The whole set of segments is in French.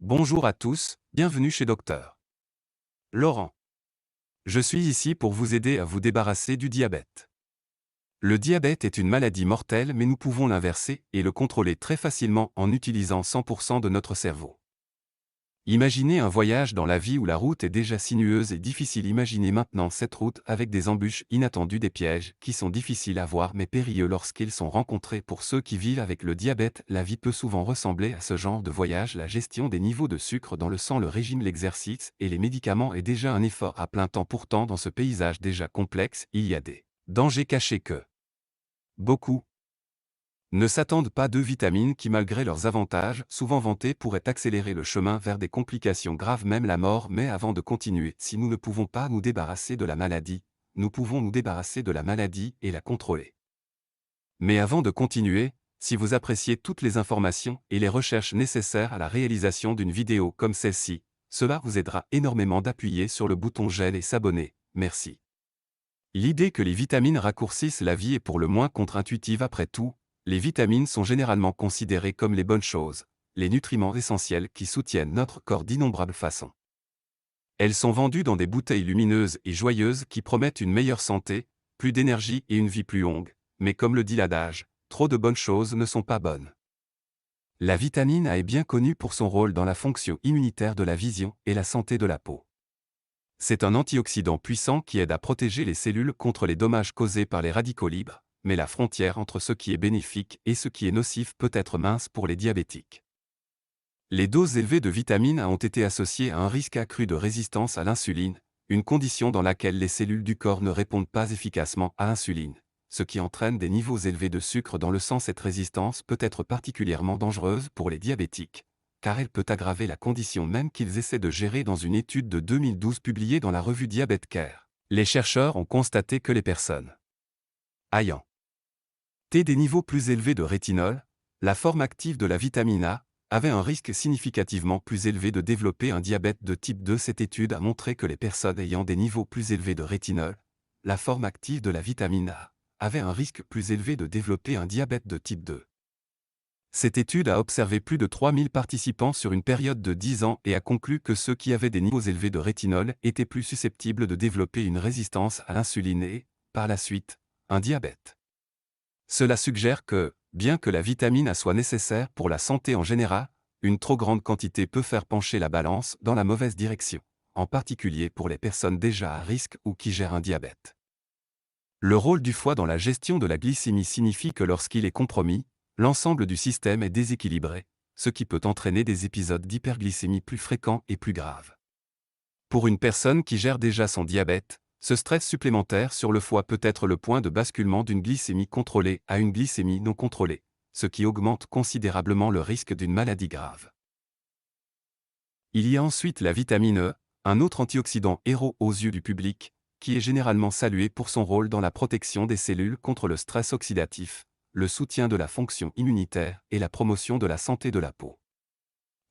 Bonjour à tous, bienvenue chez Docteur Laurent. Je suis ici pour vous aider à vous débarrasser du diabète. Le diabète est une maladie mortelle, mais nous pouvons l'inverser et le contrôler très facilement en utilisant 100% de notre cerveau. Imaginez un voyage dans la vie où la route est déjà sinueuse et difficile. Imaginez maintenant cette route avec des embûches inattendues, des pièges qui sont difficiles à voir mais périlleux lorsqu'ils sont rencontrés. Pour ceux qui vivent avec le diabète, la vie peut souvent ressembler à ce genre de voyage. La gestion des niveaux de sucre dans le sang, le régime, l'exercice et les médicaments est déjà un effort à plein temps. Pourtant, dans ce paysage déjà complexe, il y a des dangers cachés que beaucoup ne s'attendent pas. Deux vitamines qui, malgré leurs avantages, souvent vantés, pourraient accélérer le chemin vers des complications graves, même la mort. Mais avant de continuer, si nous ne pouvons pas nous débarrasser de la maladie, nous pouvons nous débarrasser de la maladie et la contrôler. Mais avant de continuer, si vous appréciez toutes les informations et les recherches nécessaires à la réalisation d'une vidéo comme celle-ci, cela vous aidera énormément d'appuyer sur le bouton j'aime et s'abonner. Merci. L'idée que les vitamines raccourcissent la vie est pour le moins contre-intuitive. Après tout, les vitamines sont généralement considérées comme les bonnes choses, les nutriments essentiels qui soutiennent notre corps d'innombrables façons. Elles sont vendues dans des bouteilles lumineuses et joyeuses qui promettent une meilleure santé, plus d'énergie et une vie plus longue, mais comme le dit l'adage, trop de bonnes choses ne sont pas bonnes. La vitamine A est bien connue pour son rôle dans la fonction immunitaire de la vision et la santé de la peau. C'est un antioxydant puissant qui aide à protéger les cellules contre les dommages causés par les radicaux libres, mais la frontière entre ce qui est bénéfique et ce qui est nocif peut être mince pour les diabétiques. Les doses élevées de vitamine A ont été associées à un risque accru de résistance à l'insuline, une condition dans laquelle les cellules du corps ne répondent pas efficacement à l'insuline, ce qui entraîne des niveaux élevés de sucre dans le sang. Cette résistance peut être particulièrement dangereuse pour les diabétiques, car elle peut aggraver la condition même qu'ils essaient de gérer. Dans une étude de 2012 publiée dans la revue Diabète Care, les chercheurs ont constaté que les personnes ayant des niveaux plus élevés de rétinol, la forme active de la vitamine A, avaient un risque significativement plus élevé de développer un diabète de type 2. Cette étude a montré que les personnes ayant des niveaux plus élevés de rétinol, la forme active de la vitamine A, avaient un risque plus élevé de développer un diabète de type 2. Cette étude a observé plus de 3000 participants sur une période de 10 ans et a conclu que ceux qui avaient des niveaux élevés de rétinol étaient plus susceptibles de développer une résistance à l'insuline et, par la suite, un diabète. Cela suggère que, bien que la vitamine A soit nécessaire pour la santé en général, une trop grande quantité peut faire pencher la balance dans la mauvaise direction, en particulier pour les personnes déjà à risque ou qui gèrent un diabète. Le rôle du foie dans la gestion de la glycémie signifie que lorsqu'il est compromis, l'ensemble du système est déséquilibré, ce qui peut entraîner des épisodes d'hyperglycémie plus fréquents et plus graves. Pour une personne qui gère déjà son diabète, ce stress supplémentaire sur le foie peut être le point de basculement d'une glycémie contrôlée à une glycémie non contrôlée, ce qui augmente considérablement le risque d'une maladie grave. Il y a ensuite la vitamine E, un autre antioxydant héros aux yeux du public, qui est généralement salué pour son rôle dans la protection des cellules contre le stress oxydatif, le soutien de la fonction immunitaire et la promotion de la santé de la peau.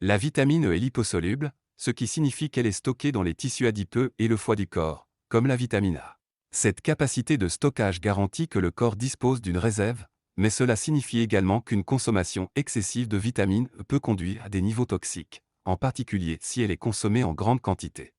La vitamine E est liposoluble, ce qui signifie qu'elle est stockée dans les tissus adipeux et le foie du corps, comme la vitamine A. Cette capacité de stockage garantit que le corps dispose d'une réserve, mais cela signifie également qu'une consommation excessive de vitamine E peut conduire à des niveaux toxiques, en particulier si elle est consommée en grande quantité.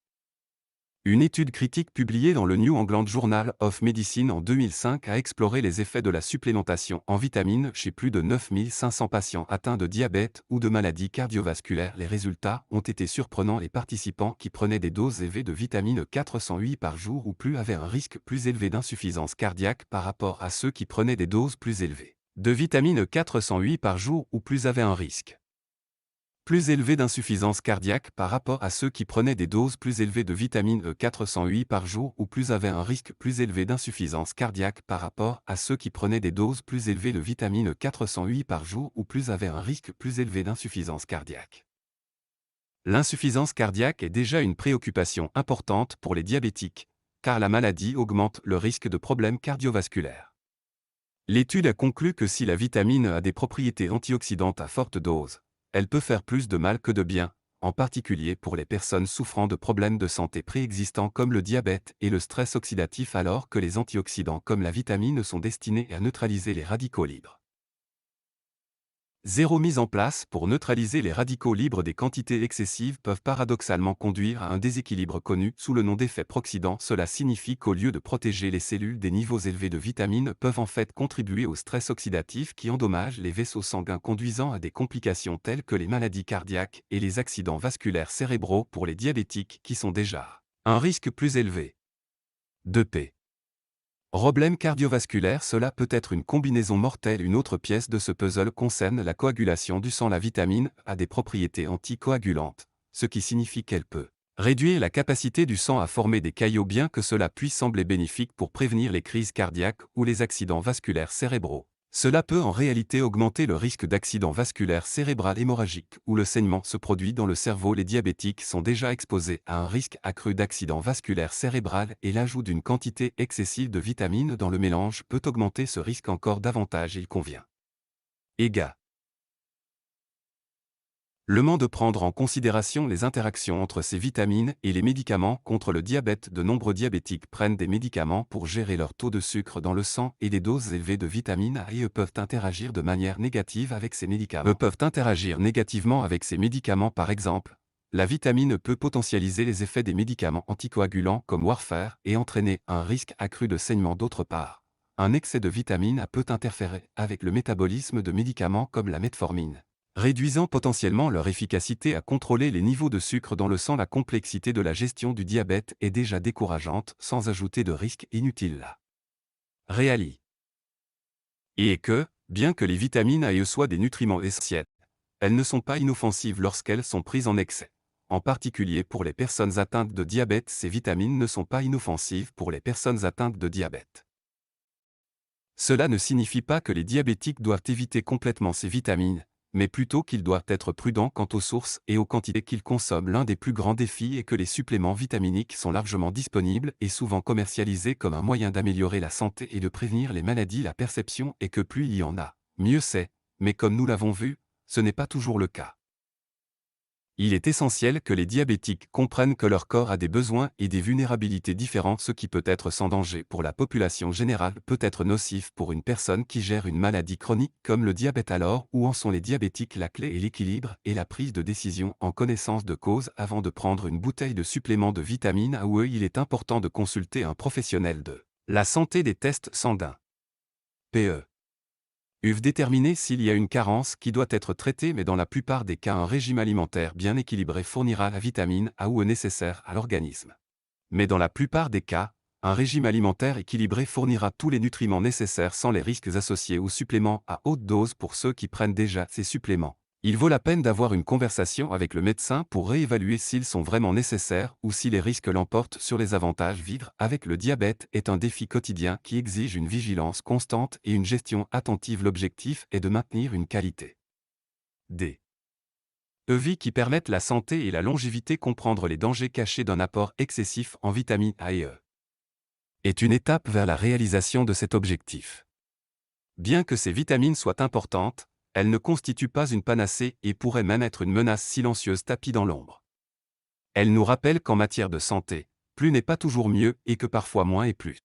Une étude critique publiée dans le New England Journal of Medicine en 2005 a exploré les effets de la supplémentation en vitamines chez plus de 9500 patients atteints de diabète ou de maladies cardiovasculaires. Les résultats ont été surprenants. Les participants qui prenaient des doses élevées de vitamine 408 par jour ou plus avaient un risque plus élevé d'insuffisance cardiaque par rapport à ceux qui prenaient des doses plus élevées de vitamine 408 par jour ou plus avaient un risque plus élevé d'insuffisance cardiaque par rapport à ceux qui prenaient des doses plus élevées de vitamine E408 par jour ou plus avaient un risque plus élevé d'insuffisance cardiaque par rapport à ceux qui prenaient des doses plus élevées de vitamine E408 par jour ou plus avaient un risque plus élevé d'insuffisance cardiaque. L'insuffisance cardiaque est déjà une préoccupation importante pour les diabétiques, car la maladie augmente le risque de problèmes cardiovasculaires. L'étude a conclu que si la vitamine a des propriétés antioxydantes à forte dose, elle peut faire plus de mal que de bien, en particulier pour les personnes souffrant de problèmes de santé préexistants comme le diabète et le stress oxydatif, alors que les antioxydants comme la vitamine sont destinés à neutraliser les radicaux libres. Zéro mise en place pour neutraliser les radicaux libres. Des quantités excessives peuvent paradoxalement conduire à un déséquilibre connu sous le nom d'effet proxydant. Cela signifie qu'au lieu de protéger les cellules, des niveaux élevés de vitamines peuvent en fait contribuer au stress oxydatif qui endommage les vaisseaux sanguins, conduisant à des complications telles que les maladies cardiaques et les accidents vasculaires cérébraux pour les diabétiques qui sont déjà à un risque plus élevé. 2P. Problème cardiovasculaire. Cela peut être une combinaison mortelle. Une autre pièce de ce puzzle concerne la coagulation du sang. La vitamine A a des propriétés anticoagulantes, ce qui signifie qu'elle peut réduire la capacité du sang à former des caillots, bien que cela puisse sembler bénéfique pour prévenir les crises cardiaques ou les accidents vasculaires cérébraux. Cela peut en réalité augmenter le risque d'accident vasculaire cérébral hémorragique où le saignement se produit dans le cerveau. Les diabétiques sont déjà exposés à un risque accru d'accident vasculaire cérébral et l'ajout d'une quantité excessive de vitamines dans le mélange peut augmenter ce risque encore davantage. Il convient également de prendre en considération les interactions entre ces vitamines et les médicaments contre le diabète. De nombreux diabétiques prennent des médicaments pour gérer leur taux de sucre dans le sang et des doses élevées de vitamine A et peuvent interagir de manière négative avec ces médicaments. Peuvent interagir négativement avec ces médicaments. Par exemple, la vitamine peut potentialiser les effets des médicaments anticoagulants comme warfarin et entraîner un risque accru de saignement. D'autre part, un excès de vitamine A peut interférer avec le métabolisme de médicaments comme la metformine, réduisant potentiellement leur efficacité à contrôler les niveaux de sucre dans le sang. La complexité de la gestion du diabète est déjà décourageante, sans ajouter de risques inutiles. La réalité est que, bien que les vitamines A et E soient des nutriments essentiels, elles ne sont pas inoffensives lorsqu'elles sont prises en excès. En particulier pour les personnes atteintes de diabète, ces vitamines ne sont pas inoffensives pour les personnes atteintes de diabète. Cela ne signifie pas que les diabétiques doivent éviter complètement ces vitamines, mais plutôt qu'ils doivent être prudents quant aux sources et aux quantités qu'ils consomment. L'un des plus grands défis est que les suppléments vitaminiques sont largement disponibles et souvent commercialisés comme un moyen d'améliorer la santé et de prévenir les maladies. La perception est que plus il y en a, mieux c'est, mais comme nous l'avons vu, ce n'est pas toujours le cas. Il est essentiel que les diabétiques comprennent que leur corps a des besoins et des vulnérabilités différentes. Ce qui peut être sans danger pour la population générale peut être nocif pour une personne qui gère une maladie chronique comme le diabète. Alors, où en sont les diabétiques? La clé est l'équilibre et la prise de décision en connaissance de cause. Avant de prendre une bouteille de supplément de vitamine A ou E, il est important de consulter un professionnel de la santé. Des tests sanguins PE déterminer s'il y a une carence qui doit être traitée, mais dans la plupart des cas, un régime alimentaire bien équilibré fournira la vitamine A ou E nécessaire à l'organisme. Mais dans la plupart des cas, un régime alimentaire équilibré fournira tous les nutriments nécessaires sans les risques associés aux suppléments à haute dose. Pour ceux qui prennent déjà ces suppléments, il vaut la peine d'avoir une conversation avec le médecin pour réévaluer s'ils sont vraiment nécessaires ou si les risques l'emportent sur les avantages. Vivre avec le diabète est un défi quotidien qui exige une vigilance constante et une gestion attentive. L'objectif est de maintenir une qualité de vie qui permette la santé et la longévité. Comprendre les dangers cachés d'un apport excessif en vitamines A et E est une étape vers la réalisation de cet objectif. Bien que ces vitamines soient importantes, elles ne constituent pas une panacée et pourraient même être une menace silencieuse tapie dans l'ombre. Elles nous rappellent qu'en matière de santé, plus n'est pas toujours mieux et que parfois moins est plus.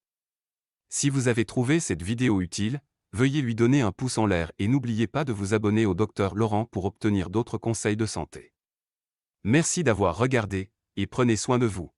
Si vous avez trouvé cette vidéo utile, veuillez lui donner un pouce en l'air et n'oubliez pas de vous abonner au Dr Laurent pour obtenir d'autres conseils de santé. Merci d'avoir regardé et prenez soin de vous.